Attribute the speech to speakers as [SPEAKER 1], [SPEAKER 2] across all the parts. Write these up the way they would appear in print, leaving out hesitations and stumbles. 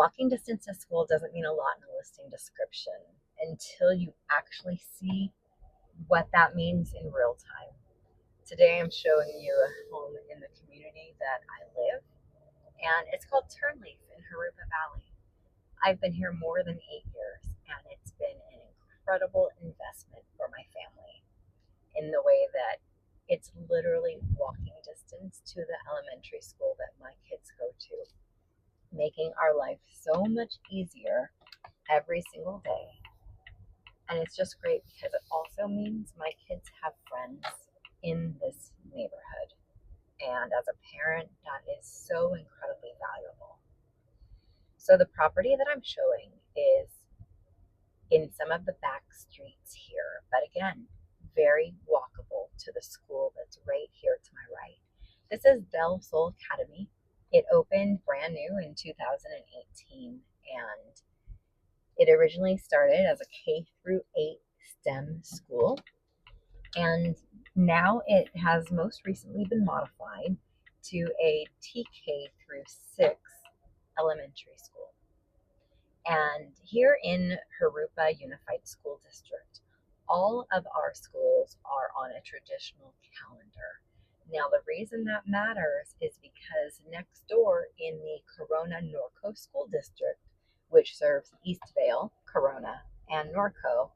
[SPEAKER 1] walking distance to school doesn't mean a lot in a listing description until you actually see what that means in real time. Today I'm showing you a home in the community that I live, and it's called Turnleaf in Jurupa Valley. I've been here more than 8 years, and it's been an incredible investment for my family in the way that it's literally walking distance to the elementary school that my kids go to, making our life so much easier every single day. And it's just great because it also means my kids have friends in this neighborhood. And as a parent, that is so incredibly valuable. So the property that I'm showing is in some of the back streets here, but again, very walkable to the school that's right here to my right. This is Sol Academy. It opened brand new in 2018, and it originally started as a K through 8 STEM school, and now it has most recently been modified to a TK through 6 elementary school. And here in Jurupa Unified School District, all of our schools are on a traditional calendar. Now, the reason that matters is because next door in the Corona Norco School District, which serves Eastvale, Corona, and Norco,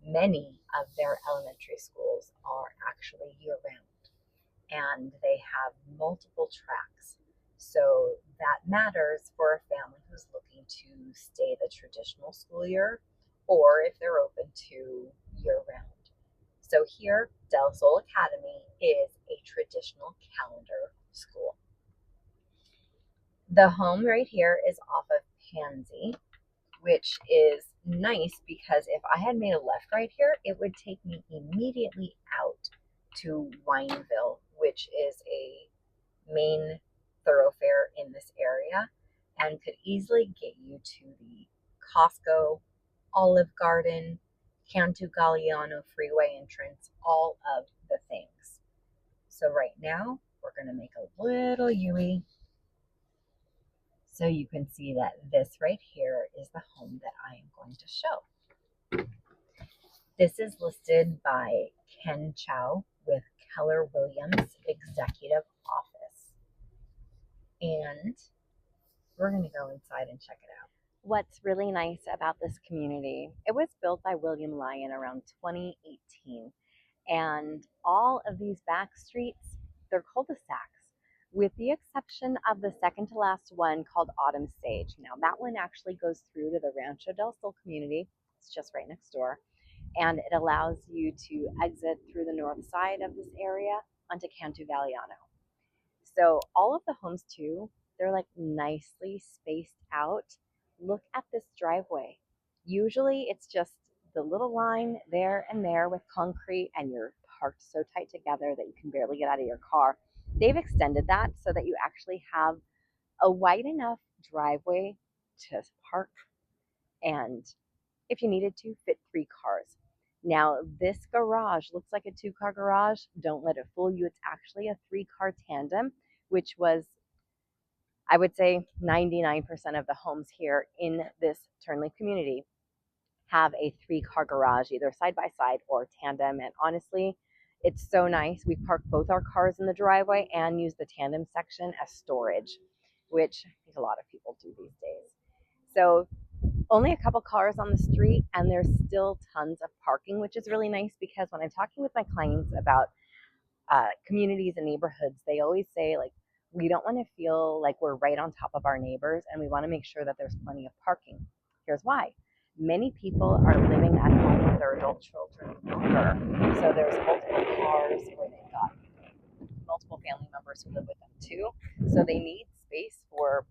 [SPEAKER 1] many of their elementary schools are actually year-round, and they have multiple tracks. So that matters for a family who's looking to stay the traditional school year, or if they're open to year-round. So here, Sol Academy is a traditional calendar school. The home right here is off of Pansy, which is nice because if I had made a left right here, it would take me immediately out to Wineville, which is a main thoroughfare in this area and could easily get you to the Costco, Olive Garden, Cantu Galliano freeway entrance, all of the things. So right now, we're going to make a little U-turn so you can see that this right here is the home that I am going to show. This is listed by Ken Chow with Keller Williams Executive Office. And we're going to go inside and check it out. What's really nice about this community, it was built by William Lyon around 2018. And all of these back streets, they're cul-de-sacs, with the exception of the second to last one called Autumn Sage. Now that one actually goes through to the Rancho del Sol community. It's just right next door. And it allows you to exit through the north side of this area onto Cantu Galliano. So all of the homes too, they're like nicely spaced out. Look at this driveway. Usually it's just the little line there and there with concrete, and you're parked so tight together that you can barely get out of your car. They've extended that so that you actually have a wide enough driveway to park and, if you needed to, fit 3 cars. Now, this garage looks like a 2-car garage. Don't let it fool you. It's actually a 3-car tandem, which was, I would say, 99% of the homes here in this Turnleaf community have a 3-car garage, either side by side or tandem. And honestly, it's so nice. We park both our cars in the driveway and use the tandem section as storage, which I think a lot of people do these days. So only a couple cars on the street, and there's still tons of parking, which is really nice because when I'm talking with my clients about communities and neighborhoods, they always say, like, we don't want to feel like we're right on top of our neighbors, and we want to make sure that there's plenty of parking. Here's why. Many people are living at home with their adult children longer, so there's multiple cars, or they've got multiple family members who live with them too, so they need space for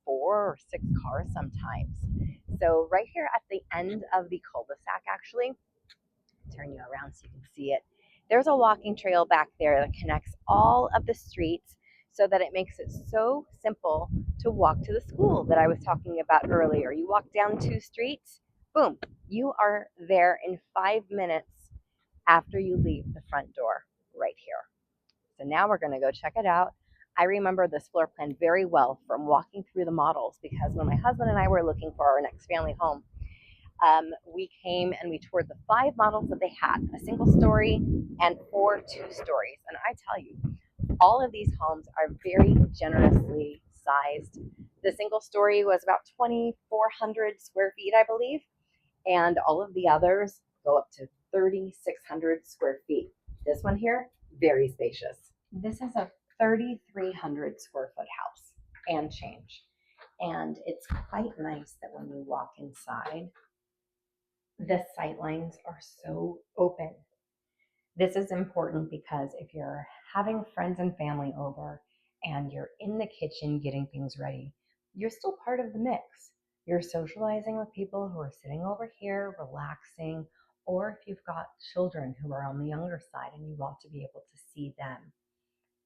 [SPEAKER 1] 4 or 6 cars sometimes. So right here at the end of the cul-de-sac, actually, turn you around so you can see it, there's a walking trail back there that connects all of the streets so that it makes it so simple to walk to the school that I was talking about earlier. You walk down 2 streets, boom, you are there in 5 minutes after you leave the front door right here. So now we're going to go check it out. I remember this floor plan very well from walking through the models, because when my husband and I were looking for our next family home, we came and we toured the 5 models that they had, a single story and 4 2-stories. And I tell you, all of these homes are very generously sized. The single story was about 2,400 square feet, I believe, and all of the others go up to 3,600 square feet. This one here, very spacious. This is a 3,300 square foot house and change. And it's quite nice that when you walk inside, the sight lines are so open. This is important because if you're having friends and family over and you're in the kitchen getting things ready, you're still part of the mix. You're socializing with people who are sitting over here, relaxing, or if you've got children who are on the younger side and you want to be able to see them.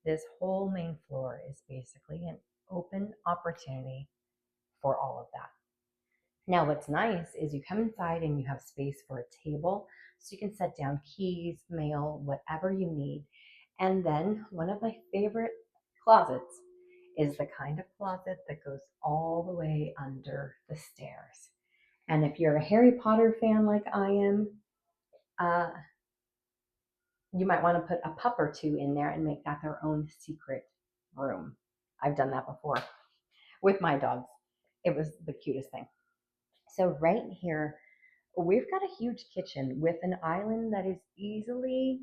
[SPEAKER 1] This whole main floor is basically an open opportunity for all of that. Now, what's nice is you come inside and you have space for a table, so you can set down keys, mail, whatever you need. And then one of my favorite closets is the kind of closet that goes all the way under the stairs. And if you're a Harry Potter fan like I am, you might want to put a pup or two in there and make that their own secret room. I've done that before with my dogs. It was the cutest thing. So right here, we've got a huge kitchen with an island that is easily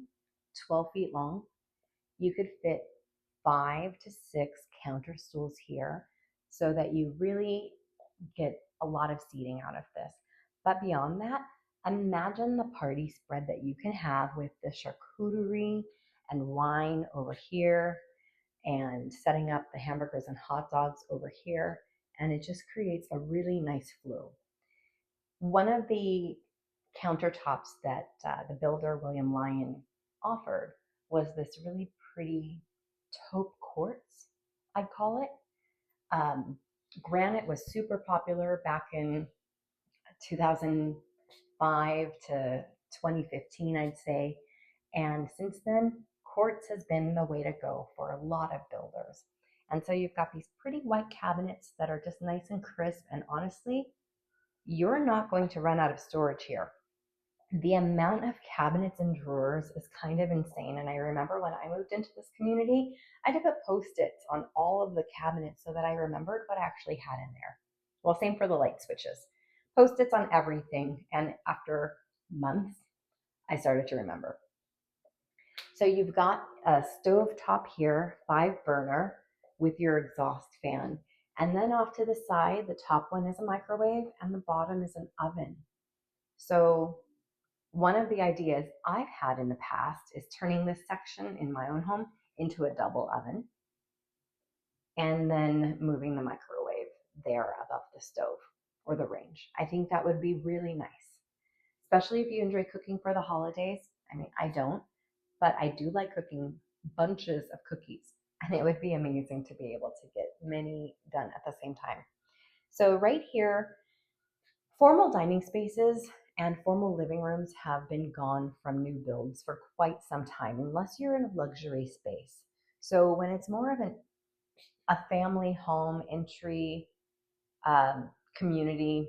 [SPEAKER 1] 12 feet long. You could fit 5 to 6 counter stools here so that you really get a lot of seating out of this. But beyond that, imagine the party spread that you can have with the charcuterie and wine over here and setting up the hamburgers and hot dogs over here. And it just creates a really nice flow. One of the countertops that the builder William Lyon offered was this really pretty taupe quartz, I'd call it. Granite was super popular back in 2005 to 2015, I'd say. And since then, quartz has been the way to go for a lot of builders. And so you've got these pretty white cabinets that are just nice and crisp. And honestly, you're not going to run out of storage here. The amount of cabinets and drawers is kind of insane. And I remember when I moved into this community, I had to put Post-its on all of the cabinets so that I remembered what I actually had in there. Well, same for the light switches. Post-its on everything. And after months, I started to remember. So you've got a stove top here, 5-burner with your exhaust fan. And then off to the side, the top one is a microwave and the bottom is an oven. So one of the ideas I've had in the past is turning this section in my own home into a double oven and then moving the microwave there above the stove or the range. I think that would be really nice, especially if you enjoy cooking for the holidays. I mean, I don't, but I do like cooking bunches of cookies, and it would be amazing to be able to get many done at the same time. So right here, formal dining spaces and formal living rooms have been gone from new builds for quite some time, unless you're in a luxury space. So when it's more of a family home entry community,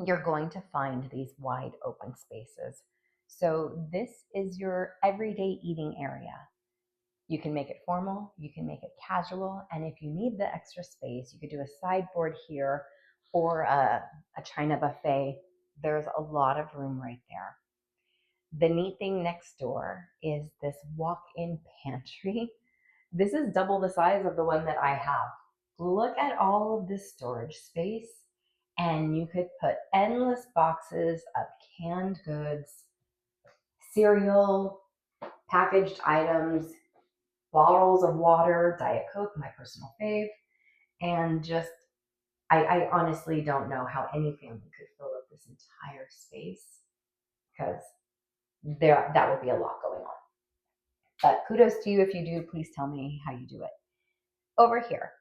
[SPEAKER 1] you're going to find these wide open spaces. So this is your everyday eating area. You can make it formal, you can make it casual, and if you need the extra space, you could do a sideboard here or a China buffet. There's a lot of room right there. The neat thing next door is this walk-in pantry. This is double the size of the one that I have. Look at all of this storage space, and you could put endless boxes of canned goods, cereal, packaged items, bottles of water, Diet Coke, my personal fave, and just, I honestly don't know how any family could fill up this entire space, because that would be a lot going on. But kudos to you if you do. Please tell me how you do it. Over here,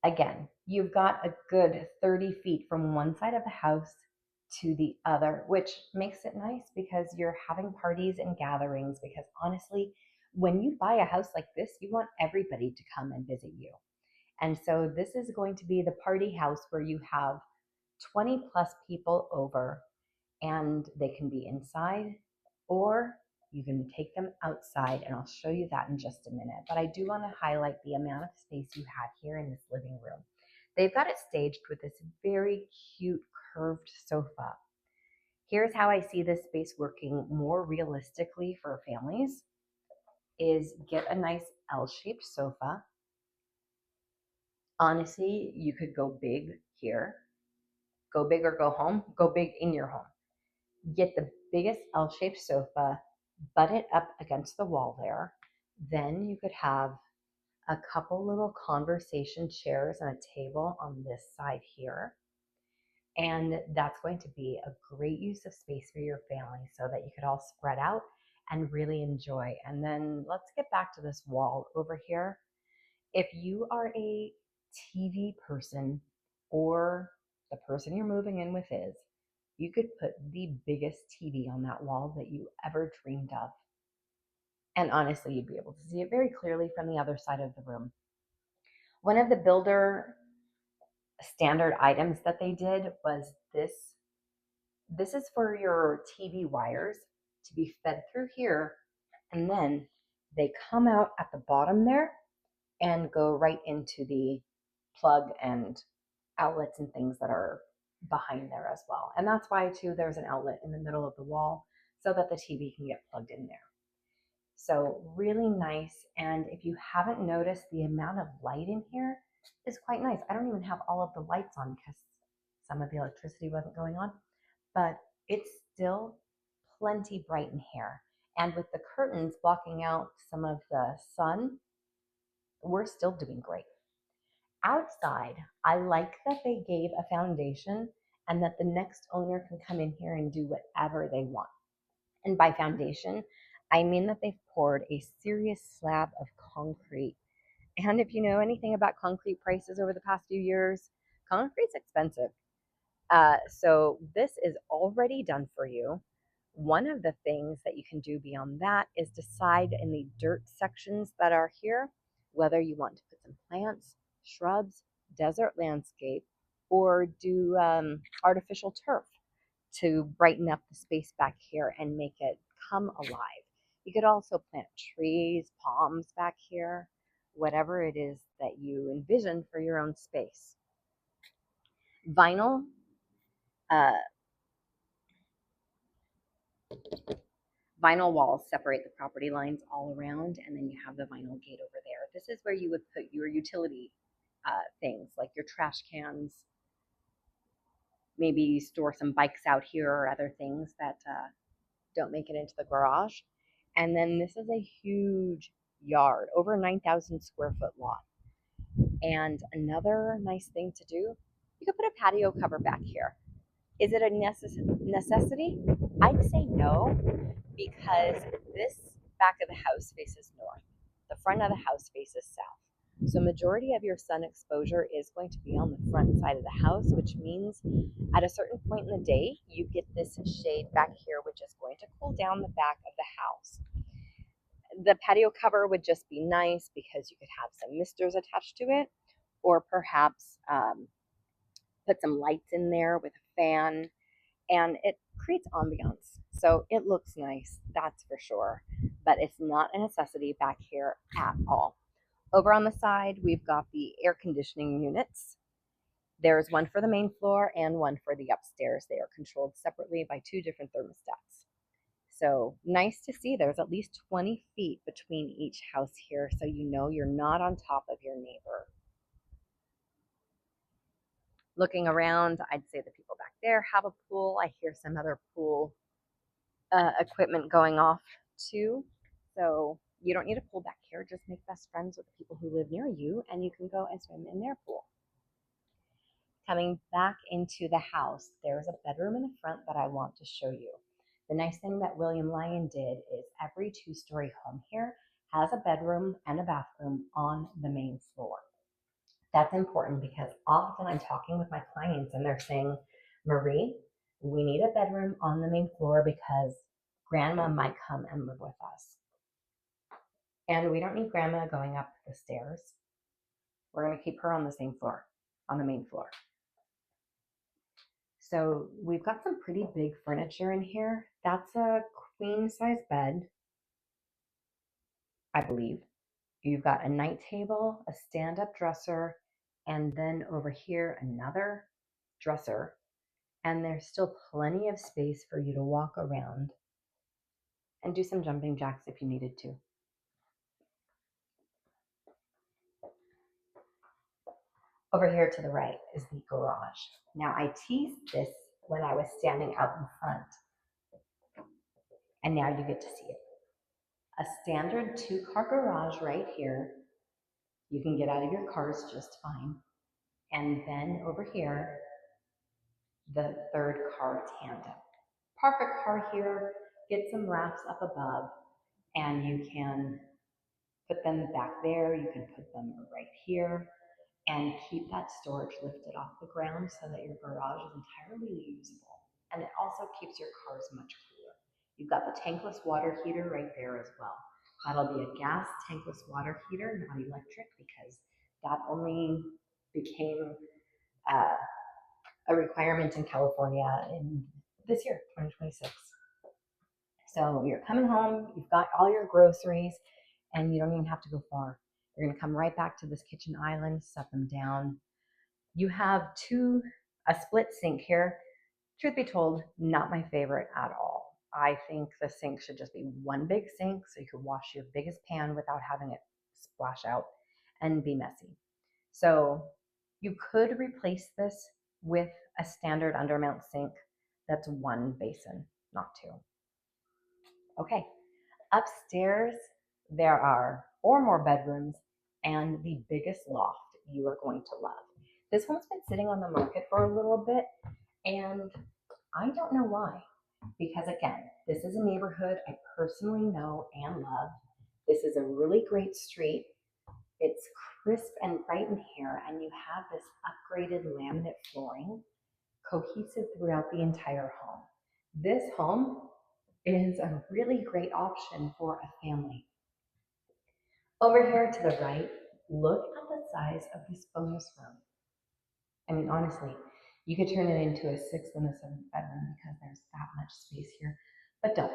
[SPEAKER 1] again, you've got a good 30 feet from one side of the house to the other, which makes it nice because you're having parties and gatherings. Because honestly, when you buy a house like this, you want everybody to come and visit you. And so this is going to be the party house where you have 20 plus people over, and they can be inside or you can take them outside, and I'll show you that in just a minute. But I do want to highlight the amount of space you have here in this living room. They've got it staged with this very cute curved sofa. Here's how I see this space working more realistically for families is get a nice L-shaped sofa. Honestly, you could go big here. Go big or go home. Go big in your home. Get the biggest L-shaped sofa, butt it up against the wall there. Then you could have a couple little conversation chairs and a table on this side here. And that's going to be a great use of space for your family so that you could all spread out and really enjoy. And then let's get back to this wall over here. If you are a TV person, or the person you're moving in with is, you could put the biggest TV on that wall that you ever dreamed of. And honestly, you'd be able to see it very clearly from the other side of the room. One of the builder standard items that they did was this. This is for your TV wires to be fed through here, and then they come out at the bottom there and go right into the plug and outlets and things that are behind there as well. And that's why too there's an outlet in the middle of the wall so that the TV can get plugged in there. So really nice. And if you haven't noticed, the amount of light in here is quite nice. I don't even have all of the lights on because some of the electricity wasn't going on, but it's still plenty bright in here. And with the curtains blocking out some of the sun, we're still doing great. Outside, I like that they gave a foundation and that the next owner can come in here and do whatever they want. And by foundation, I mean that they've poured a serious slab of concrete. And if you know anything about concrete prices over the past few years, concrete's expensive. So this is already done for you. One of the things that you can do beyond that is decide in the dirt sections that are here whether you want to put some plants, shrubs, desert landscape, or do artificial turf to brighten up the space back here and make it come alive. You could also plant trees, palms back here, whatever it is that you envision for your own space. Vinyl vinyl walls separate the property lines all around, and then you have the vinyl gate over there. This is where you would put your utility things like your trash cans, maybe store some bikes out here or other things that don't make it into the garage. And then this is a huge yard, over 9,000 square foot lot. And another nice thing to do, you could put a patio cover back here. Is it a necessity? I'd say no, because this back of the house faces north. The front of the house faces south. So majority of your sun exposure is going to be on the front side of the house, which means at a certain point in the day, you get this shade back here, which is going to cool down the back of the house. The patio cover would just be nice because you could have some misters attached to it, or perhaps put some lights in there with a fan, and it creates ambiance. So it looks nice, that's for sure, but it's not a necessity back here at all. Over on the side, we've got the air conditioning units. There's one for the main floor and one for the upstairs. They are controlled separately by two different thermostats. So nice to see there's at least 20 feet between each house here, so you know you're not on top of your neighbor. Looking around, I'd say the people back there have a pool. I hear some other pool equipment going off too. So you don't need a pool back here. Just make best friends with the people who live near you, and you can go and swim in their pool. Coming back into the house, there's a bedroom in the front that I want to show you. The nice thing that William Lyon did is every two-story home here has a bedroom and a bathroom on the main floor. That's important because often I'm talking with my clients and they're saying, Marie, we need a bedroom on the main floor because grandma might come and live with us. And we don't need grandma going up the stairs. We're going to keep her on the same floor, on the main floor. So we've got some pretty big furniture in here. That's a queen size bed, I believe. You've got a night table, a stand-up dresser, and then over here another dresser. And there's still plenty of space for you to walk around and do some jumping jacks if you needed to. Over here to the right is the garage. Now I teased this when I was standing out in front, and now you get to see it. A standard 2-car garage right here. You can get out of your cars just fine. And then over here, the 3rd car tandem. Park a car here, get some racks up above, and you can put them back there. You can put them right here and keep that storage lifted off the ground so that your garage is entirely usable. And it also keeps your cars much cooler. You've got the tankless water heater right there as well. That'll be a gas tankless water heater, not electric, because that only became a requirement in California in this year, 2026. So you're coming home, you've got all your groceries, and you don't even have to go far. You're gonna come right back to this kitchen island, set them down. You have a split sink here. Truth be told, not my favorite at all. I think the sink should just be one big sink so you can wash your biggest pan without having it splash out and be messy. So you could replace this with a standard undermount sink that's one basin, not two. Okay, upstairs there are 4 more bedrooms and the biggest loft you are going to love. This one's been sitting on the market for a little bit, and I don't know why. Because again, this is a neighborhood I personally know and love. This is a really great street. It's crisp and bright in here, and you have this upgraded laminate flooring cohesive throughout the entire home. This home is a really great option for a family. Over here to the right, look at the size of this bonus room. I mean, honestly, you could turn it into a 6th and a 7th bedroom because there's that much space here. But don't.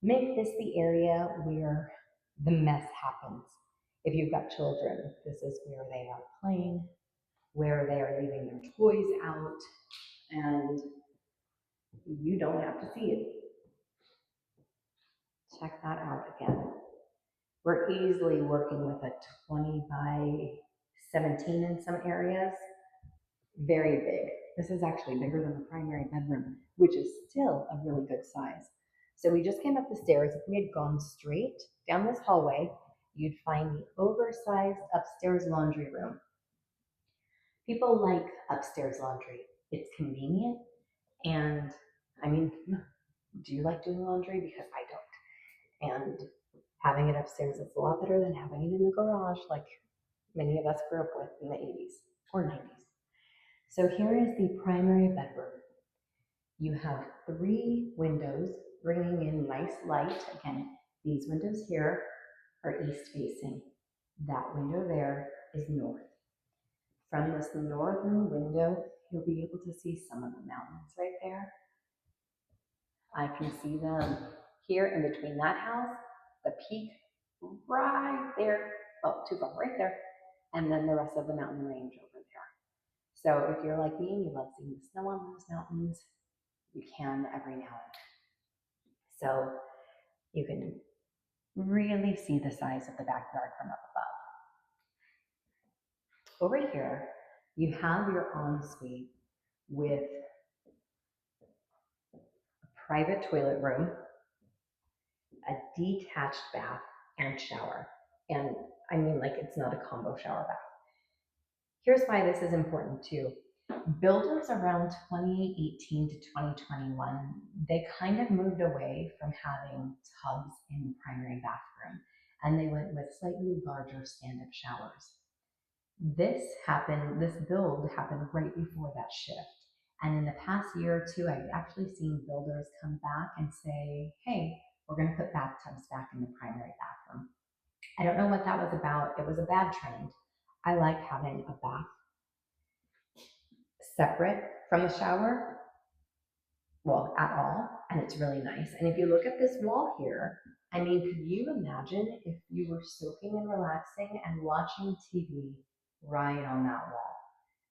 [SPEAKER 1] Make this the area where the mess happens. If you've got children, this is where they are playing, where they are leaving their toys out, and you don't have to see it. Check that out again. We're easily working with a 20 by 17 in some areas. Very big. This is actually bigger than the primary bedroom, which is still a really good size. So we just came up the stairs. If we had gone straight down this hallway, you'd find the oversized upstairs laundry room. People like upstairs laundry. It's convenient, and I mean, do you like doing laundry? Because I don't. And having it upstairs is a lot better than having it in the garage like many of us grew up with in the 80s or 90s. So here is the primary bedroom. You have 3 windows bringing in nice light. Again, these windows here are east facing. That window there is north. From this northern window, you'll be able to see some of the mountains right there. I can see them here in between that house, the peak right there, oh, too far, right there, and then the rest of the mountain range over there. So if you're like me and you love seeing the snow on those mountains, you can every now and then. So you can really see the size of the backyard from up above. Over here, you have your ensuite with a private toilet room, a detached bath, and shower. And I mean, like, it's not a combo shower bath. Here's why this is important too. Builders around 2018 to 2021, they kind of moved away from having tubs in the primary bathroom, and they went with slightly larger stand-up showers. This build happened right before that shift. And in the past year or two, I've actually seen builders come back and say, hey, we're going to put bathtubs back in the primary bathroom. I don't know what that was about. It was a bad trend. I like having a bath separate from the shower, well, at all, and it's really nice. And if you look at this wall here, I mean, could you imagine if you were soaking and relaxing and watching TV right on that wall?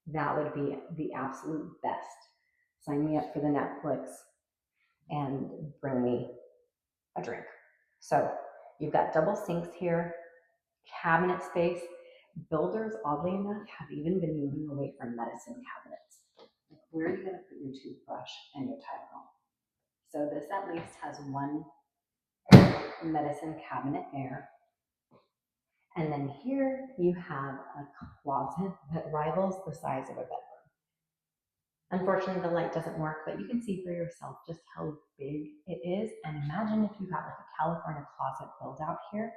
[SPEAKER 1] That would be the absolute best. Sign me up for the Netflix and bring me a drink. So you've got double sinks here, cabinet space. Builders, oddly enough, have even been moving away from medicine cabinets. Like, where are you going to put your toothbrush and your Tylenol? So this at least has one medicine cabinet there. And then here you have a closet that rivals the size of a bedroom. Unfortunately, the light doesn't work, but you can see for yourself just how big it is. And imagine if you got like a California closet build out here,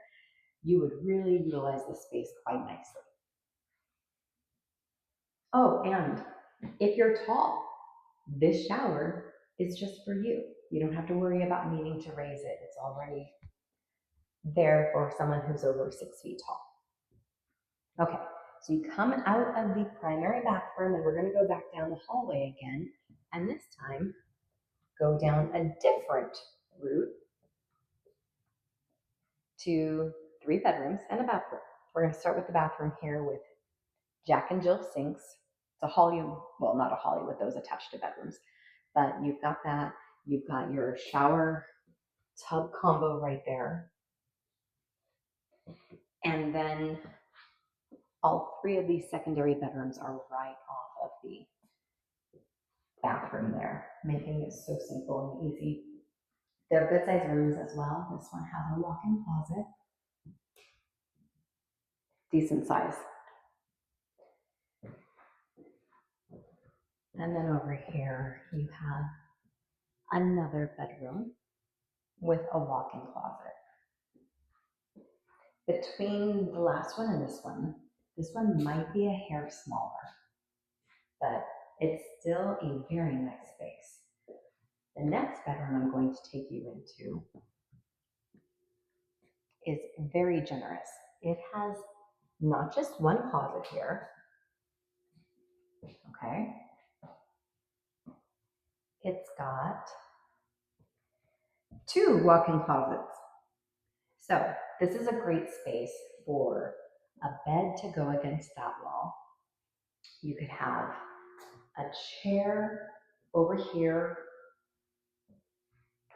[SPEAKER 1] you would really utilize the space quite nicely. Oh, and if you're tall, this shower is just for you. You don't have to worry about needing to raise it. It's already there for someone who's over 6 feet tall. Okay, so you come out of the primary bathroom and we're gonna go back down the hallway again. And this time, go down a different route to 3 bedrooms and a bathroom. We're gonna start with the bathroom here with Jack and Jill sinks. It's a Hollywood, well, not a Hollywood, those attached to bedrooms, but you've got that. You've got your shower tub combo right there. And then all 3 of these secondary bedrooms are right off of the bathroom there, making it so simple and easy. They're good sized rooms as well. This one has a walk-in closet, decent size. And then over here, you have another bedroom with a walk-in closet. Between the last one and this one might be a hair smaller, but it's still a very nice space. The next bedroom I'm going to take you into is very generous. It has not just one closet here, okay? It's got 2 walk-in closets. So this is a great space for a bed to go against that wall. You could have a chair over here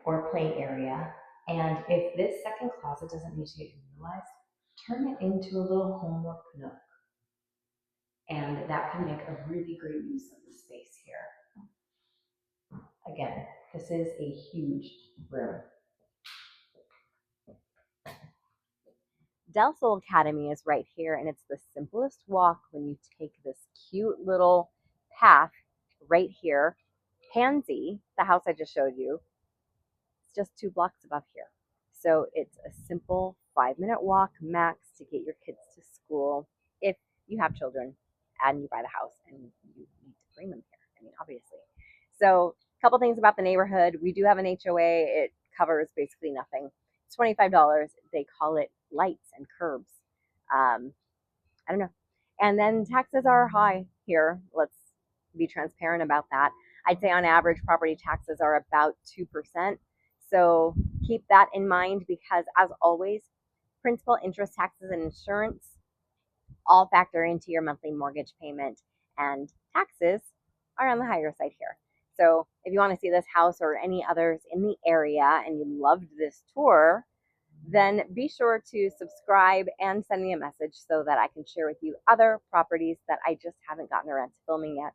[SPEAKER 1] or play area. And if this second closet doesn't need to get utilized, turn it into a little homework nook. And that can make a really great use of the space here. Again, this is a huge room. Sol Academy is right here, and it's the simplest walk when you take this cute little path right here. Pansy, the house I just showed you, it's just 2 blocks above here. So it's a simple 5-minute walk max to get your kids to school if you have children and you buy the house and you need to bring them here. I mean, obviously. So a couple things about the neighborhood. We do have an HOA. It covers basically nothing. It's $25. They call it lights and curbs. I don't know. And then taxes are high here. Let's be transparent about that. I'd say on average, property taxes are about 2%. So keep that in mind because, as always, principal, interest, taxes, and insurance all factor into your monthly mortgage payment, and taxes are on the higher side here. So if you want to see this house or any others in the area and you loved this tour, then be sure to subscribe and send me a message so that I can share with you other properties that I just haven't gotten around to filming yet.